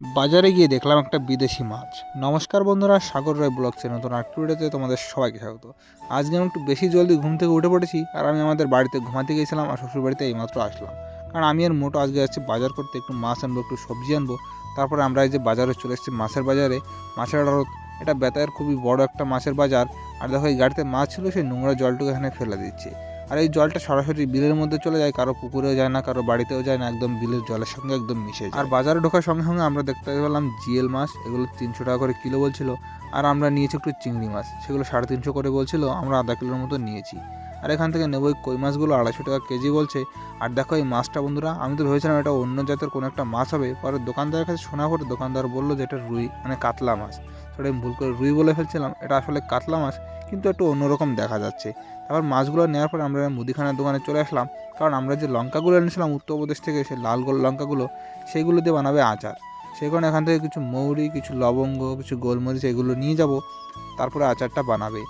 বাজারে গিয়ে দেখলাম একটা বিদেশি মাছ। নমস্কার বন্ধুরা, সাগর রায় ব্লগসে নতুন আরেকটি ভিডিওতে তোমাদের সবাইকে স্বাগত। আজকে আমি একটু বেশি জলদি ঘুম থেকে উঠে পড়েছি, আর আমি আমাদের বাড়িতে ঘুমাতে গিয়েছিলাম আর শ্বশুর বাড়িতে এইমাত্র আসলাম। কারণ আমি আর মোটো আজকে যাচ্ছি বাজার করতে, একটু মাছ আনবো, একটু সবজি আনবো। তারপরে আমরা এই যে বাজারে চলে এসেছি, মাছের বাজারে, মাছের আড়ত। এটা বেতায়ের খুবই বড় একটা মাছের বাজার। আর দেখো এই গাড়িতে মাছ ছিল, সেই নোংরা জলটুকু এখানে ফেলে দিচ্ছে। আর এই জলটা সরাসরি বিলের মধ্যে চলে যায়, কারো পুকুরেও যায় না, কারো বাড়িতেও যায় না, একদম বিলের জলের সঙ্গে একদম মিশে যায়। আর বাজারে ঢোকার সঙ্গে সঙ্গে আমরা দেখতে পেলাম জিএল মাছ, এগুলো 300 টাকা করে কিলো বলছিল। আর আমরা নিয়েছি একটু চিংড়ি মাছ, সেগুলো 350 করে বলছিল, আমরা আধা কিলোর মতো নিয়েছি। আর এখান থেকে নেবো এই কই মাছগুলো 250 টাকা কেজি বলছে। আর দেখো এই মাছটা বন্ধুরা, আমি তো ভেবেছিলাম এটা অন্য জাতের কোনো একটা মাছ হবে, পরে দোকানদারের কাছে শোনা পরে দোকানদার বললো যে এটা রুই, মানে কাতলা মাছ। সেটা আমি ভুল করে রুই বলে ফেলছিলাম, এটা আসলে কাতলা মাছ, কিন্তু একটু অন্যরকম দেখা যাচ্ছে। তারপর মাছগুলো নেওয়ার পরে আমরা মুদিখানার দোকানে চলে আসলাম, কারণ আমরা যে লঙ্কাগুলো এনেছিলাম উত্তরপ্রদেশ থেকে, সেই লাল গোল লঙ্কাগুলো, সেইগুলো দিয়ে বানাবে আচার। সেই কারণে এখান থেকে কিছু মৌরি, কিছু লবঙ্গ, কিছু গোলমরিচ এগুলো নিয়ে যাব, তারপরে আচারটা বানাবে।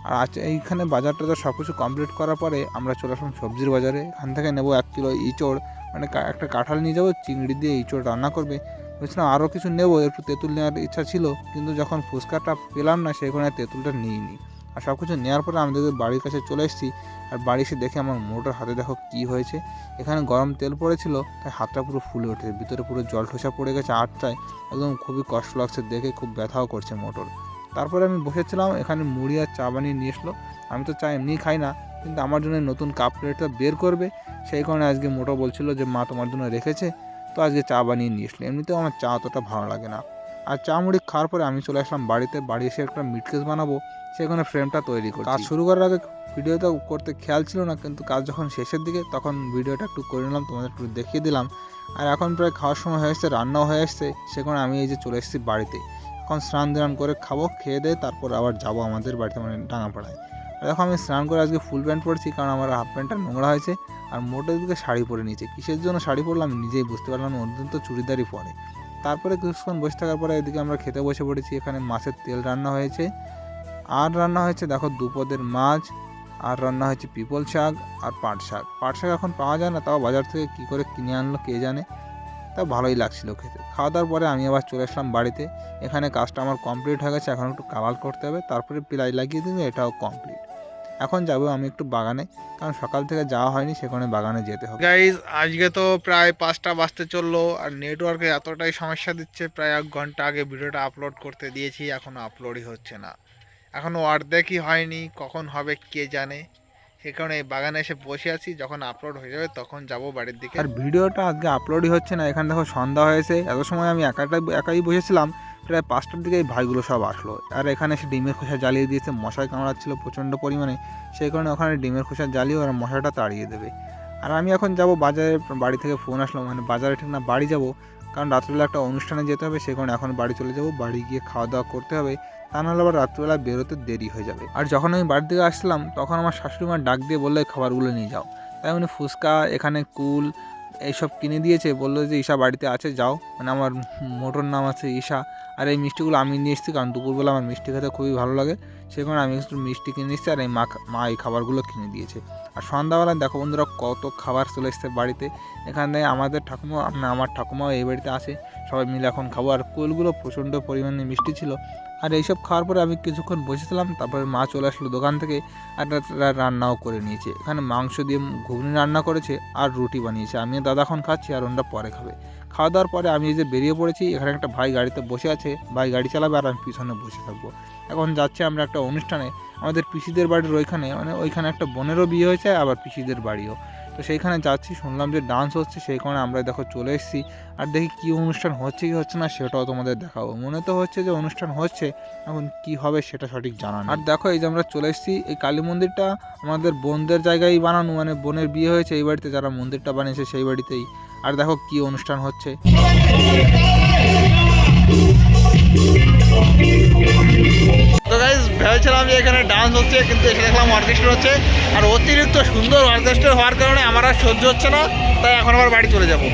আর এইখানে বাজারটা তো সব কিছু কমপ্লিট করার পরে আমরা চলে আসলাম সবজির বাজারে। এখান থেকে নেবো 1 কিলো ইঁচড়, মানে একটা কাঁঠাল নিয়ে যাবো, চিংড়ি দিয়ে ইঁচড় রান্না করবে। বলছিলাম আরও কিছু নেবো, একটু তেঁতুল নেওয়ার ইচ্ছা ছিল, কিন্তু যখন ফুচকাটা পেলাম না, সেখানে তেঁতুলটা নিইনি। আর সব কিছু নেওয়ার পরে আমাদের বাড়ির কাছে চলে এসেছি। আর বাড়ি এসে দেখে আমার মোটর হাতে দেখো কি হয়েছে, এখানে গরম তেল পড়েছিল, তাই হাতটা পুরো ফুলে উঠেছে, ভিতরে পুরো জল ঠোসা পড়ে গেছে আটটায়, একদম খুবই কষ্ট লাগছে দেখে, খুব ব্যথাও করছে মোটর। তারপরে আমি বসেছিলাম, এখানে মুড়ি আর চা বানিয়ে নিয়ে এসলো। আমি তো চা এমনি খাই না, কিন্তু আমার জন্য নতুন কাপ প্লেটটা বের করবে, সেই কারণে আজকে মোটো বলছিল যে মা তোমার জন্য রেখেছে, তো আজকে চা বানিয়ে নিয়ে এসলো। এমনিতেও আমার চা অতটা ভালো লাগে না। আর চা মুড়ি খাওয়ার পরে আমি চলে আসলাম বাড়িতে। বাড়ি এসে একটা মিট কেস বানাবো, সেখানে ফ্রেমটা তৈরি করি। কাজ শুরু করার আগে ভিডিওটা করতে খেয়াল ছিল না, কিন্তু কাজ যখন শেষের দিকে তখন ভিডিওটা একটু করে নিলাম, তোমাদের একটু দেখিয়ে দিলাম। আর এখন প্রায় খাওয়ার সময় হয়ে এসছে, রান্নাও হয়ে এসছে, সেখানে আমি এই যে চলে এসেছি বাড়িতে। এখন স্নান ধান করে খাবো, খেয়ে দিয়ে তারপর আবার যাবো আমাদের বাড়িতে, মানে ডাঙাপাড়ায়। আর দেখো আমি স্নান করে আজকে ফুল প্যান্ট পরেছি, কারণ আমার হাফ প্যান্টটা নোংরা হয়েছে। আর মোটের দিকে শাড়ি পরে নিয়েছে, কিসের জন্য শাড়ি পরলাম নিজেই বুঝতে পারলাম না, ওর তো চুড়িদারই পরে। তারপরে কিছুক্ষণ বসে থাকার পরে এদিকে আমরা খেতে বসে পড়েছি। এখানে মাছের তেল রান্না হয়েছে, আর রান্না হয়েছে দেখো 2 পদের মাছ, আর রান্না হয়েছে পিপল শাক আর পাট শাক। পাট শাক এখন পাওয়া যায় না, তাও বাজার থেকে কী করে কিনে আনলো কে জানে, তা ভালোই লাগছিল খেতে। খাওয়া দাওয়ার পরে আমি আবার চলে আসলাম বাড়িতে। এখানে কাজটা আমার কমপ্লিট হয়ে গেছে, এখন একটু কাভার করতে হবে, তারপরে প্লাই লাগিয়ে দেবে, এটাও কমপ্লিট। এখন যাবো আমি একটু বাগানে, কারণ সকাল থেকে যাওয়া হয়নি, সেখানে বাগানে যেতে হবে। গাইজ আজকে তো প্রায় 5টা বাজতে চললো, আর নেটওয়ার্কে এতটাই সমস্যা দিচ্ছে, প্রায় 1 ঘন্টা আগে ভিডিওটা আপলোড করতে দিয়েছি, এখনও আপলোডই হচ্ছে না, এখনও অর্ধেকই হয়নি, কখন হবে কে জানে। সে কারণে এই বাগানে এসে বসে আছি, যখন আপলোড হয়ে যাবে তখন যাব বাড়ির দিকে। আর ভিডিওটা আজকে আপলোডই হচ্ছে না। এখানে দেখো সন্ধ্যা হয়েছে, এত সময় আমি একাই বসেছিলাম, প্রায় 5টার দিকে এই ভাইগুলো সব আসলো। আর এখানে এসে ডিমের খোসা জ্বালিয়ে দিয়েছে, মশায় কামড়াচ্ছিল প্রচণ্ড পরিমাণে, সেই কারণে ওখানে ডিমের খোসা জ্বালিয়ে ওরা মশাটা তাড়িয়ে দেবে। আর আমি এখন যাব বাজারে, বাড়ি থেকে ফোন আসলো, মানে বাজারে ঠিক না বাড়ি যাব, কারণ রাত্রিবেলা একটা অনুষ্ঠানে যেতে হবে, সেই কারণে এখন বাড়ি চলে যাব, বাড়ি গিয়ে খাওয়া দাওয়া করতে হবে, তা নাহলে আবার রাত্রিবেলা বেরোতে দেরি হয়ে যাবে। আর যখন আমি বাড়ির দিকে আসলাম, তখন আমার শাশুড়ি মা ডাক দিয়ে বললো খাবারগুলো নিয়ে যাও। তাই উনি ফুচকা, এখানে কুল এইসব কিনে দিয়েছে, বললো যে ঈশা বাড়িতে আছে, যাও। মানে আমার মোটর নাম আছে ঈশা। আর এই মিষ্টিগুলো আমি নিয়ে এসেছি, কারণ দুপুরবেলা আমার মিষ্টি খেতে খুবই ভালো লাগে, সেই কারণে আমি একটু মিষ্টি কিনে এসেছি, আর এই মা এই খাবারগুলো কিনে দিয়েছে। আর সন্ধ্যাবেলায় দেখো বন্ধুরা কত খাবার চলে এসছে বাড়িতে। এখানে আমাদের ঠাকুমা, আমার ঠাকুমাও এই বাড়িতে আছে, সবাই মিলে এখন খাবো। আর কুলগুলো প্রচণ্ড পরিমাণে মিষ্টি ছিল। আর এইসব খাওয়ার পরে আমি কিছুক্ষণ বসেছিলাম, তারপরে মা চলে আসলো দোকান থেকে, আর রান্নাও করে নিয়েছে। এখানে মাংস দিয়ে ঘুগনি রান্না করেছে, আর রুটি বানিয়েছে। আমি দাদা এখন খাচ্ছি, আর ওনরা পরে খাবে। খাওয়া দাওয়ার পরে আমি এই যে বেরিয়ে পড়েছি, এখানে একটা ভাই গাড়িতে বসে আছে, ভাই গাড়ি চালাবে, আর আমি পিছনে বসে থাকবো। এখন যাচ্ছি আমরা একটা অনুষ্ঠানে, আমাদের পিসিদের বাড়ির ওইখানে, মানে ওইখানে একটা বোনেরও বিয়ে হয়েছে, আবার পিসিদের বাড়িও, তো সেইখানে যাচ্ছি। শুনলাম যে ডান্স হচ্ছে, সেই কারণে আমরা দেখো চলে এসেছি। আর দেখি কী অনুষ্ঠান হচ্ছে কি হচ্ছে না, সেটাও তোমাদের দেখাবো। মনে তো হচ্ছে যে অনুষ্ঠান হচ্ছে, এখন কি হবে সেটা সঠিক জানা নেই। আর দেখো এই যে আমরা চলে এসেছি, এই কালী মন্দিরটা আমাদের বোনদের জায়গায় বানানো, মানে বোনের বিয়ে হয়েছে এই বাড়িতে, যারা মন্দিরটা বানিয়েছে সেই বাড়িতেই। আর দেখো কি অনুষ্ঠান হচ্ছে। তো গাইস ভেবেছিলাম যে এখানে ডান্স হচ্ছে, কিন্তু এসে দেখলাম অর্কেস্ট্রা হচ্ছে, আর অতিরিক্ত সুন্দর অর্কেস্ট্রা হওয়ার কারণে আমার আর সহ্য হচ্ছে না, তাই এখন আবার বাড়ি চলে যাবো।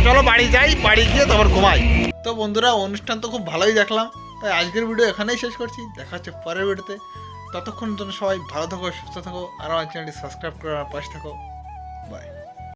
চলো বাড়ি যাই, বাড়ি গিয়ে তারপর ঘুমাই। তো বন্ধুরা অনুষ্ঠান তো খুব ভালোই দেখলাম, তাই আজকের ভিডিও এখানেই শেষ করছি, দেখা হচ্ছে পরের ভিডিওতে। ততক্ষণ জন্য সবাই ভালো থাকো, সুস্থ থাকো, আর আমার চ্যানেলটি সাবস্ক্রাইব করে আমার পাশে থাকো। বাই।